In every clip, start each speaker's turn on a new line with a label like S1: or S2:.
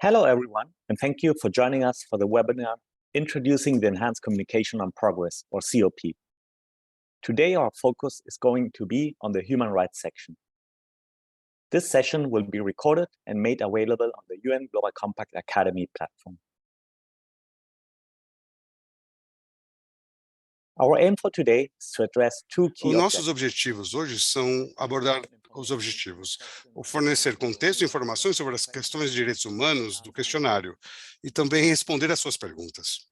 S1: Hello, everyone, and thank you for joining us for the webinar Introducing the Enhanced Communication on Progress, or COP. Today, our focus is going to be on the human rights section. This session will be recorded and made available on the UN Global Compact Academy platform. Our aim for today is to address two key
S2: Os nossos objetivos hoje são abordar os objetivos, fornecer contexto e informações sobre as questões de direitos humanos do questionário e também responder às suas perguntas.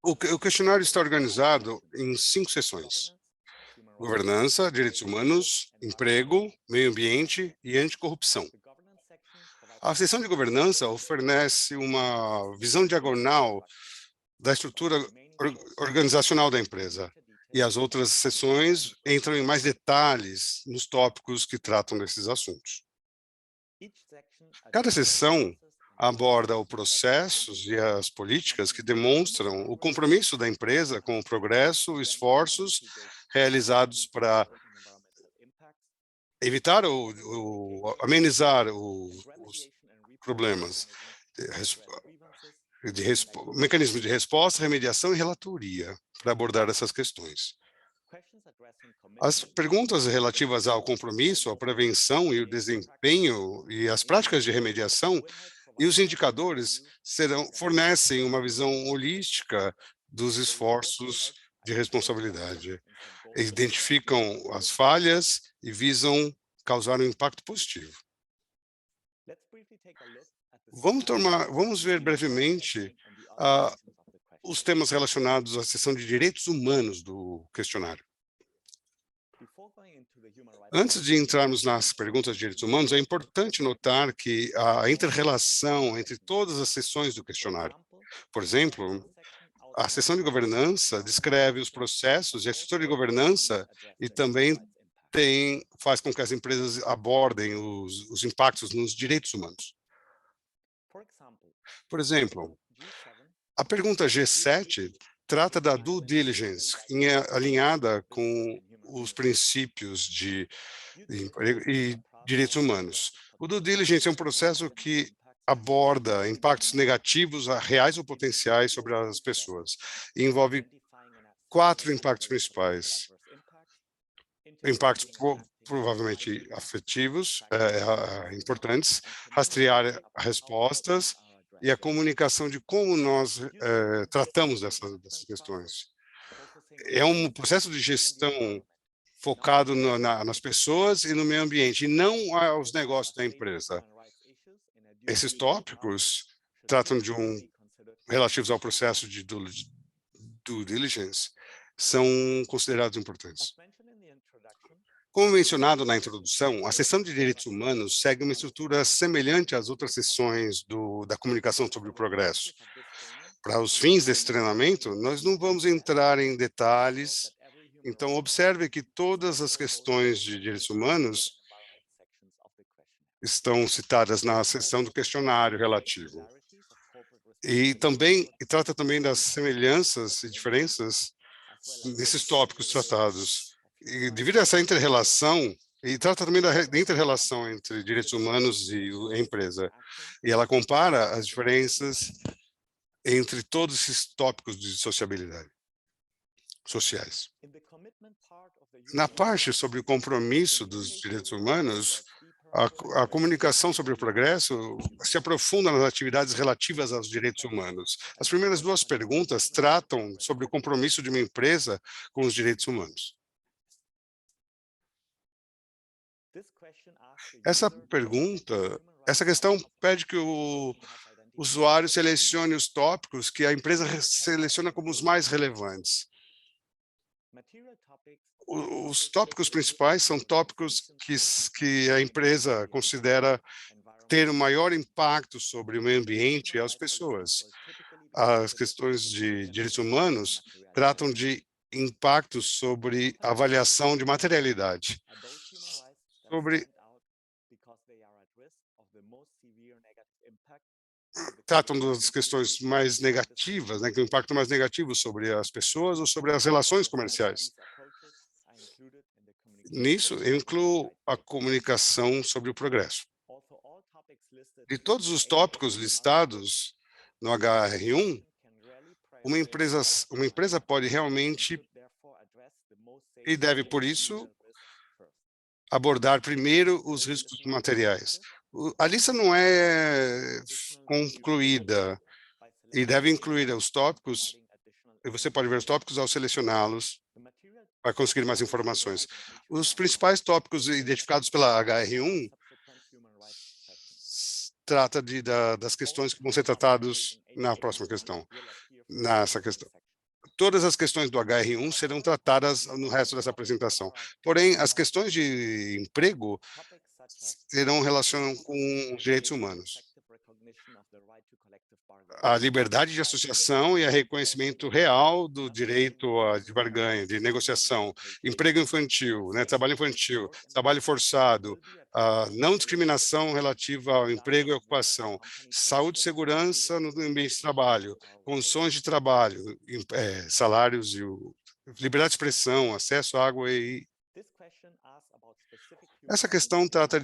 S2: O questionário está organizado em 5 seções: governança, direitos humanos, emprego, meio ambiente e anticorrupção. A seção de governança oferece uma visão diagonal da estrutura organizacional da empresa, e as outras seções entram em mais detalhes nos tópicos que tratam desses assuntos. Cada seção aborda os processos e as políticas que demonstram o compromisso da empresa com o progresso e esforços realizados para evitar ou amenizar os problemas, mecanismo de resposta, remediação e relatoria para abordar essas questões. As perguntas relativas ao compromisso, à prevenção e o desempenho e as práticas de remediação e os indicadores fornecem uma visão holística dos esforços de responsabilidade. Identificam as falhas e visam causar um impacto positivo. Vamos ver brevemente os temas relacionados à seção de direitos humanos do questionário. Antes de entrarmos nas perguntas de direitos humanos, é importante notar que a inter-relação entre todas as seções do questionário. Por exemplo, a seção de governança descreve os processos e a estrutura de governança e também faz com que as empresas abordem os impactos nos direitos humanos. Por exemplo, a pergunta G7 trata da due diligence, alinhada com os princípios de direitos humanos. O due diligence é um processo que aborda impactos negativos, reais ou potenciais, sobre as pessoas. E envolve 4 impactos principais. Impactos provavelmente afetivos, importantes, rastrear respostas e a comunicação de como nós tratamos dessas questões. É um processo de gestão focado nas pessoas e no meio ambiente, e não aos negócios da empresa. Esses tópicos tratam relativos ao processo de due diligence, são considerados importantes. Como mencionado na introdução, a seção de direitos humanos segue uma estrutura semelhante às outras seções da comunicação sobre o progresso. Para os fins desse treinamento, nós não vamos entrar em detalhes, então observe que todas as questões de direitos humanos estão citadas na seção do questionário relativo. E trata também das semelhanças e diferenças desses tópicos tratados. E devido a essa inter-relação, e trata também da inter-relação entre direitos humanos e a empresa. E ela compara as diferenças entre todos esses tópicos de sociabilidade sociais. Na parte sobre o compromisso dos direitos humanos, a comunicação sobre o progresso se aprofunda nas atividades relativas aos direitos humanos. As primeiras 2 perguntas tratam sobre o compromisso de uma empresa com os direitos humanos. Essa questão pede que o usuário selecione os tópicos que a empresa seleciona como os mais relevantes. Os tópicos principais são tópicos que a empresa considera ter o maior impacto sobre o meio ambiente e as pessoas. As questões de direitos humanos tratam de impactos sobre avaliação de materialidade. Tratam das questões mais negativas, que o impacto mais negativo sobre as pessoas ou sobre as relações comerciais. Nisso, eu incluo a comunicação sobre o progresso. De todos os tópicos listados no HR1, uma empresa pode realmente e deve, por isso, abordar primeiro os riscos materiais. A lista não é concluída e deve incluir os tópicos, e você pode ver os tópicos ao selecioná-los para conseguir mais informações. Os principais tópicos identificados pela HR1 trata das questões que vão ser tratadas na próxima questão, nessa questão. Todas as questões do HR1 serão tratadas no resto dessa apresentação. Porém, as questões de emprego terão relação com os direitos humanos. A liberdade de associação e o reconhecimento real do direito de barganha, de negociação, emprego infantil, trabalho infantil, trabalho forçado, a não discriminação relativa ao emprego e ocupação, saúde e segurança no ambiente de trabalho, condições de trabalho, salários e liberdade de expressão, acesso à água e essa questão trata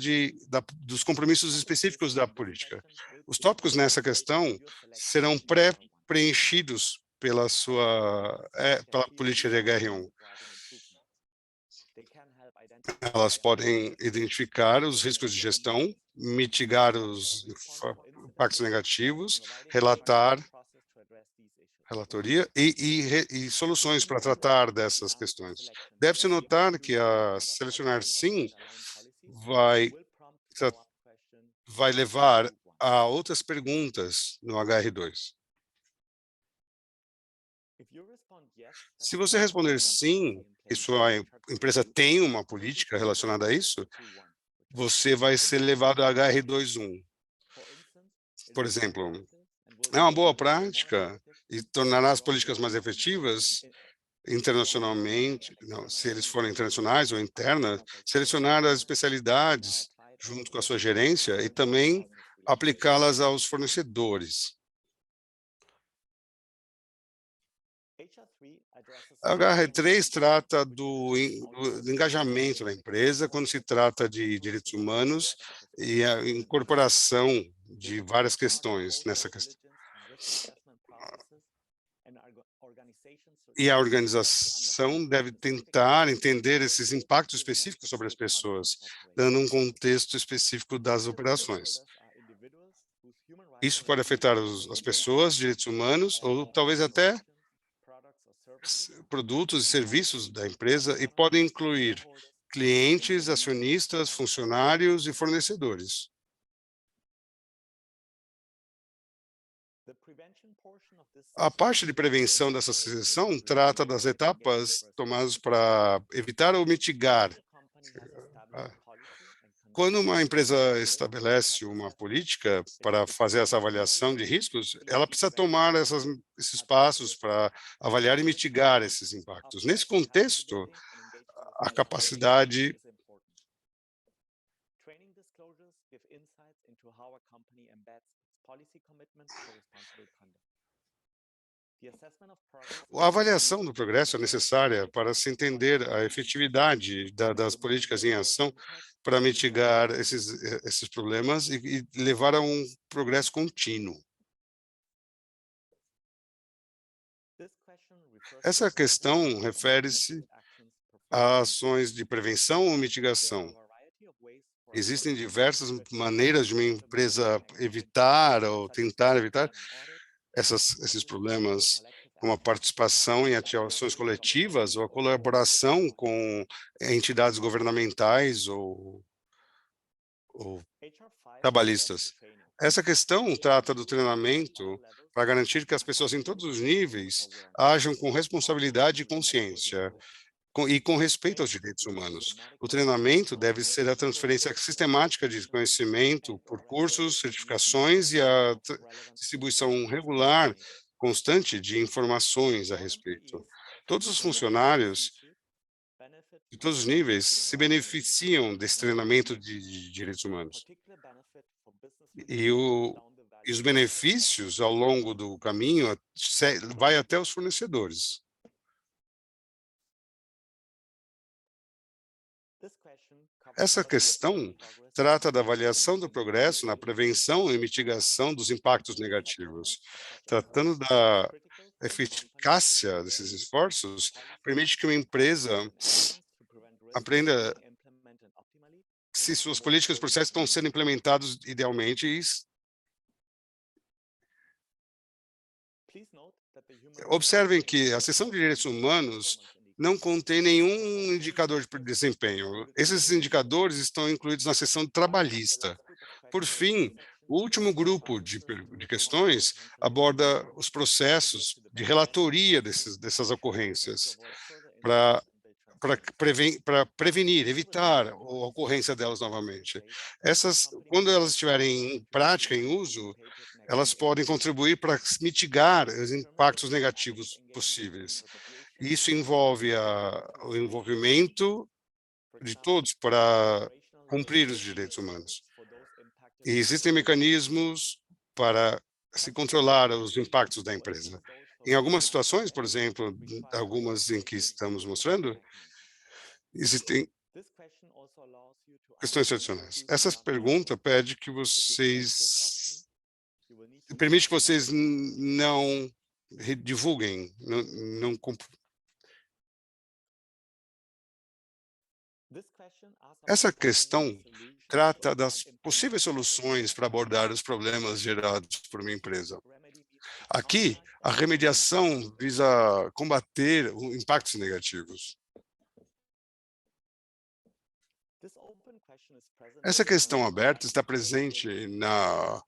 S2: dos compromissos específicos da política. Os tópicos nessa questão serão pré-preenchidos pela política de HR1. Elas podem identificar os riscos de gestão, mitigar os impactos negativos, relatoria e soluções para tratar dessas questões. Deve-se notar que a selecionar sim vai levar a outras perguntas no HR2. Se você responder sim, e sua empresa tem uma política relacionada a isso, você vai ser levado a HR2.1. Por exemplo, é uma boa prática e tornará as políticas mais efetivas internacionalmente, se eles forem internacionais ou internas, selecionar as especialidades junto com a sua gerência e também aplicá-las aos fornecedores. A HR3 trata do engajamento da empresa quando se trata de direitos humanos e a incorporação de várias questões nessa questão. E a organização deve tentar entender esses impactos específicos sobre as pessoas, dando um contexto específico das operações. Isso pode afetar as pessoas, direitos humanos, ou talvez até produtos e serviços da empresa, e podem incluir clientes, acionistas, funcionários e fornecedores. A parte de prevenção dessa seção trata das etapas tomadas para evitar ou mitigar. Quando uma empresa estabelece uma política para fazer essa avaliação de riscos, ela precisa tomar esses passos para avaliar e mitigar esses impactos. Nesse contexto, a capacidade A avaliação do progresso é necessária para se entender a efetividade das políticas em ação para mitigar esses problemas e levar a um progresso contínuo. Essa questão refere-se a ações de prevenção ou mitigação. Existem diversas maneiras de uma empresa evitar ou tentar evitar esses problemas, como a participação em ações coletivas ou a colaboração com entidades governamentais ou trabalhistas. Essa questão trata do treinamento para garantir que as pessoas em todos os níveis ajam com responsabilidade e consciência e com respeito aos direitos humanos. O treinamento deve ser a transferência sistemática de conhecimento por cursos, certificações e a distribuição regular, constante de informações a respeito. Todos os funcionários de todos os níveis se beneficiam desse treinamento de direitos humanos. E os benefícios ao longo do caminho vai até os fornecedores. Essa questão trata da avaliação do progresso na prevenção e mitigação dos impactos negativos. Tratando da eficácia desses esforços, permite que uma empresa aprenda se suas políticas e processos estão sendo implementados idealmente e observem que a seção de direitos humanos não contém nenhum indicador de desempenho. Esses indicadores estão incluídos na seção trabalhista. Por fim, o último grupo de questões aborda os processos de relatoria dessas ocorrências para prevenir, evitar a ocorrência delas novamente. Quando elas estiverem em prática, em uso, elas podem contribuir para mitigar os impactos negativos possíveis. Isso envolve o envolvimento de todos para cumprir os direitos humanos. E existem mecanismos para se controlar os impactos da empresa. Em algumas situações, por exemplo, algumas em que estamos mostrando, existem questões tradicionais. Essa pergunta pede que vocês permite que vocês não divulguem, não Essa questão trata das possíveis soluções para abordar os problemas gerados por uma empresa. Aqui, a remediação visa combater os impactos negativos. Essa questão aberta está presente na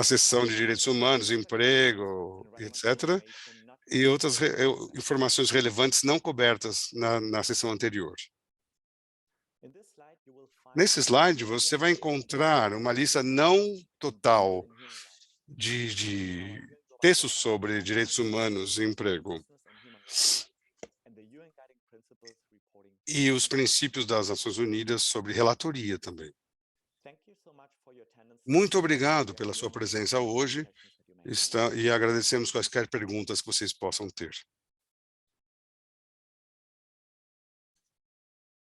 S2: seção de direitos humanos, emprego, etc., e outras informações relevantes não cobertas na seção anterior. Nesse slide, você vai encontrar uma lista não total de textos sobre direitos humanos e emprego e os princípios das Nações Unidas sobre relatoria também. Muito obrigado pela sua presença hoje e agradecemos quaisquer perguntas que vocês possam ter.